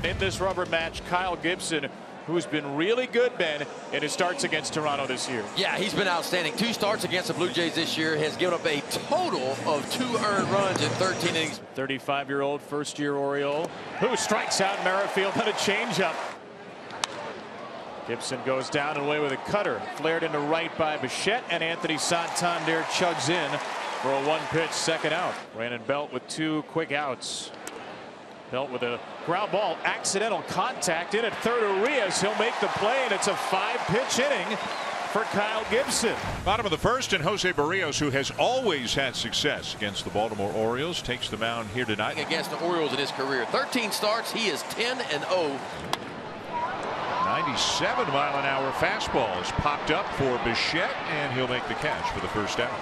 In this rubber match, Kyle Gibson, who's been really good, Ben, in his starts against Toronto this year. Yeah, he's been outstanding. 2 starts against the Blue Jays this year, has given up a total of 2 earned runs in 13 innings. 35-year-old first-year Oriole who strikes out Merrifield on a changeup. Gibson goes down and away with a cutter. Flared into right by Bichette, and Anthony Santander chugs in for a 1-pitch second out. Brandon Belt with 2 quick outs. Belt with a ground ball, accidental contact in at third. Arias, he'll make the play, and it's a 5-pitch inning for Kyle Gibson. Bottom of the first, and Jose Barrios, who has always had success against the Baltimore Orioles, takes the mound here tonight. Against the Orioles in his career, 13 starts, he is 10-0. 97-mile-an-hour fastball is popped up for Bichette, and he'll make the catch for the first out.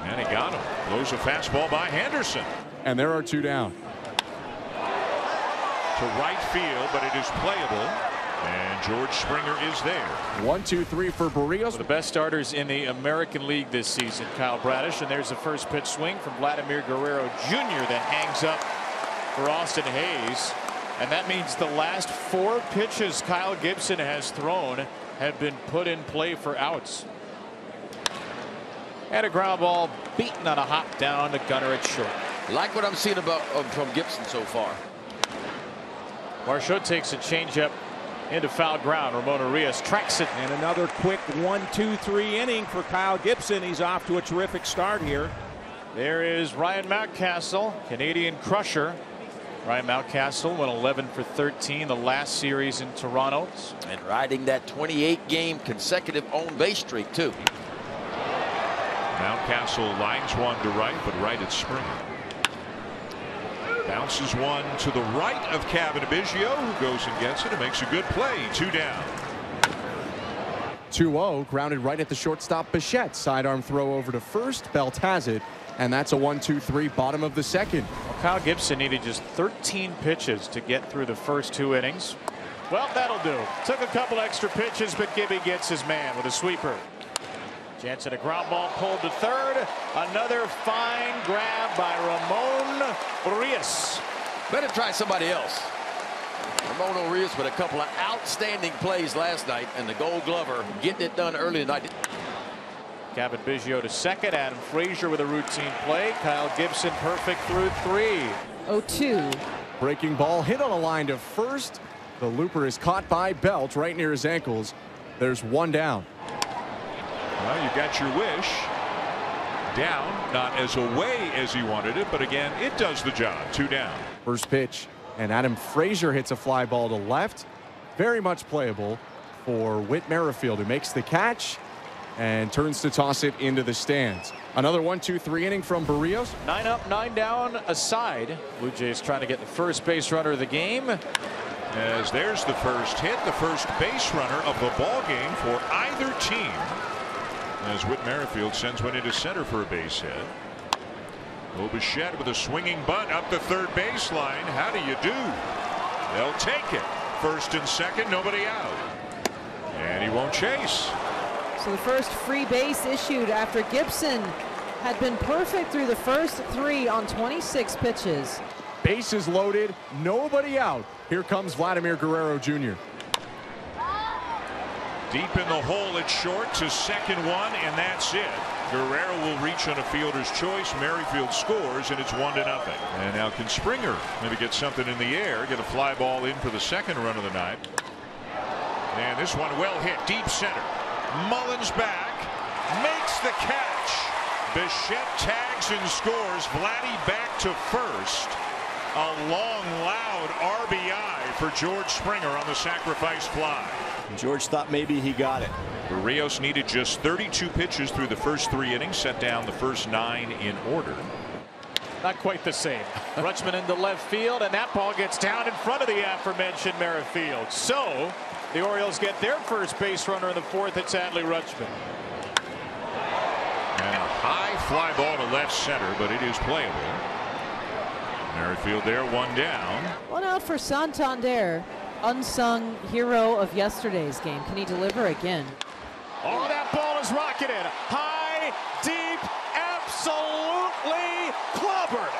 And he got him. Blows a fastball by Henderson. And there are 2 down. To right field, but it is playable, and George Springer is there. 1, 2, 3 for Barrios. The best starters in the American League this season, Kyle Bradish, and there's the first pitch swing from Vladimir Guerrero Jr. that hangs up for Austin Hayes, and that means the last 4 pitches Kyle Gibson has thrown have been put in play for outs. And a ground ball beaten on a hop down to Gunnar at short. Like what I'm seeing from Gibson so far. Marchot takes a changeup into foul ground. Ramon Arias tracks it. And another quick 1, 2, 3 inning for Kyle Gibson. He's off to a terrific start here. There is Ryan Mountcastle, Canadian crusher. Ryan Mountcastle went 11 for 13 the last series in Toronto. And riding that 28-game consecutive on base streak, too. Mountcastle lines one to right, but right at Springer. Bounces one to the right of Kevin Biggio, who goes and gets it and makes a good play. 2 down. 2-0, grounded right at the shortstop. Bichette sidearm throw over to first. Belt has it, and that's a 1, 2, 3 bottom of the second. Well, Kyle Gibson needed just 13 pitches to get through the first 2 innings. Well, that'll do. Took a couple extra pitches, but Gibby gets his man with a sweeper. Jansen, a ground ball pulled to third. Another fine grab by Ramon Arias. Better try somebody else. Ramon Arias with a couple of outstanding plays last night, and the Gold Glover getting it done early tonight. Kevin Biggio to second. Adam Frazier with a routine play. Kyle Gibson perfect through 3. 0-2. Breaking ball hit on a line to first. The looper is caught by Belt right near his ankles. There's 1 down. Well, you got your wish. Down, not as away as he wanted it, but again, it does the job. 2 down. First pitch, and Adam Frazier hits a fly ball to left. Very much playable for Whit Merrifield, who makes the catch and turns to toss it into the stands. Another 1, 2, 3 inning from Barrios. 9 up, 9 down, aside. Blue Jays trying to get the first base runner of the game. As there's the first hit, the first base runner of the ball game for either team. As Whit Merrifield sends one into center for a base hit. Bichette with a swinging bunt up the third baseline. How do you do? They'll take it. First and second, nobody out. And he won't chase. So the first free base issued after Gibson had been perfect through the first 3 on 26 pitches. Bases loaded, nobody out. Here comes Vladimir Guerrero Jr. Deep in the hole at short to second one, and that's it. Guerrero will reach on a fielder's choice. Merrifield scores, and it's 1-0. And now can Springer maybe get something in the air, get a fly ball in for the second run of the night. And this one well hit, deep center. Mullins back, makes the catch. Bichette tags and scores. Vladdy back to first. A long, loud RBI for George Springer on the sacrifice fly. George thought maybe he got it. Barrios needed just 32 pitches through the first 3 innings, set down the first 9 in order. Not quite the same. Rutschman into left field, and that ball gets down in front of the aforementioned Merrifield. So the Orioles get their first base runner in the 4th. It's Adley Rutschman. And a high fly ball to left center, but it is playable. Merrifield there, 1 down. 1 out for Santander, unsung hero of yesterday's game. Can he deliver again? Oh, that ball is rocketed high, deep, absolutely clobbered.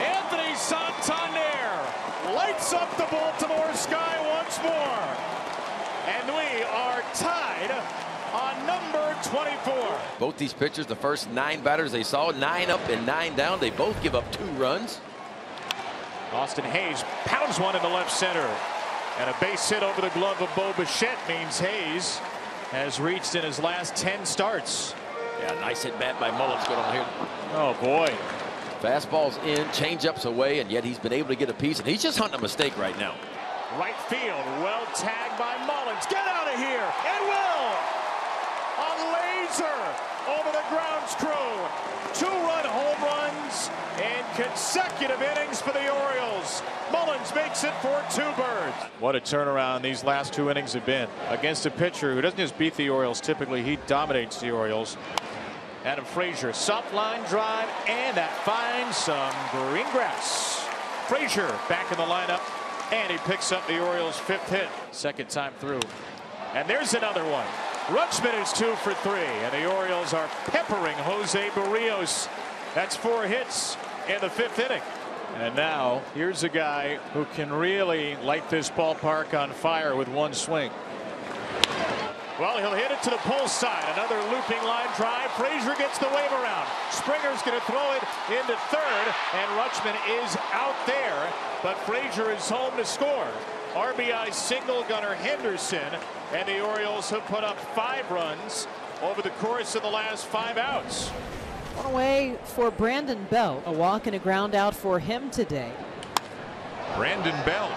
Anthony Santander lights up the Baltimore sky once more. And we are tied on number 24. Both these pitchers, the first 9 batters they saw, 9 up and 9 down. They both give up 2 runs. Austin Hayes pounds one into left center. And a base hit over the glove of Bo Bichette means Hayes has reached in his last 10 starts. Yeah, nice at bat by Mullins going on here. Oh, boy. Fastball's in, changeups away, and yet he's been able to get a piece, and he's just hunting a mistake right now. Right field, well tagged by Mullins. Get out of here, and will! A laser over the grounds crew. 2-run home runs in consecutive innings for the Orioles. Mullins makes it for 2 birds. What a turnaround these last 2 innings have been. Against a pitcher who doesn't just beat the Orioles, typically he dominates the Orioles. Adam Frazier, soft line drive, and that finds some green grass. Frazier back in the lineup, and he picks up the Orioles' 5th hit. 2nd time through. And there's another one. Rutschman is 2 for 3, and the Orioles are peppering Jose Barrios. That's 4 hits in the 5th inning. And now here's a guy who can really light this ballpark on fire with one swing. Well, he'll hit it to the pull side. Another looping line drive. Frazier gets the wave around. Springer's going to throw it into 3rd, and Rutschman is out there. But Frazier is home to score. RBI single Gunnar Henderson, and the Orioles have put up 5 runs over the course of the last 5 outs. One away for Brandon Belt. A walk and a ground out for him today. Brandon Belt.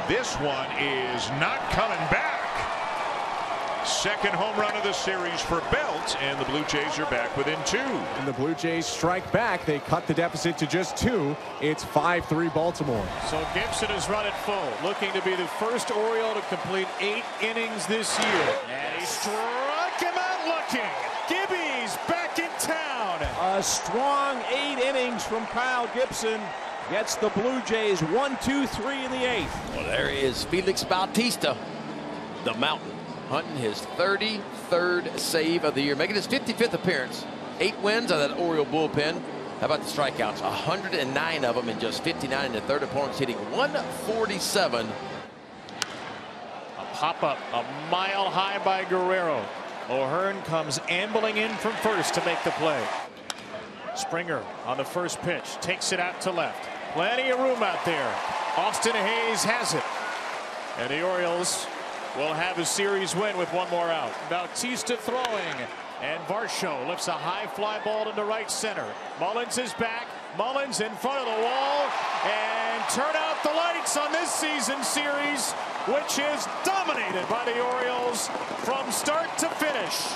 This one is not coming back. 2nd home run of the series for Belt, and the Blue Jays are back within 2. And the Blue Jays strike back. They cut the deficit to just 2. It's 5-3 Baltimore. So Gibson has run it full, looking to be the first Oriole to complete 8 innings this year. And he struck him out looking. Gibby's back in town. A strong 8 innings from Kyle Gibson. Gets the Blue Jays 1-2-3 in the 8th. Well, there is Felix Bautista, the Mountain, hunting his 33rd save of the year, making his 55th appearance. 8 wins out of that Oriole bullpen. How about the strikeouts? 109 of them in just 59 in the 3rd. Opponents hitting 147. A pop-up a mile high by Guerrero. O'Hearn comes ambling in from first to make the play. Springer on the first pitch takes it out to left. Plenty of room out there. Austin Hayes has it. And the Orioles will have a series win with 1 more out. Bautista throwing, and Varsho lifts a high fly ball into right center. Mullins is back. Mullins in front of the wall, and turn out the lights on this season series, which is dominated by the Orioles from start to finish.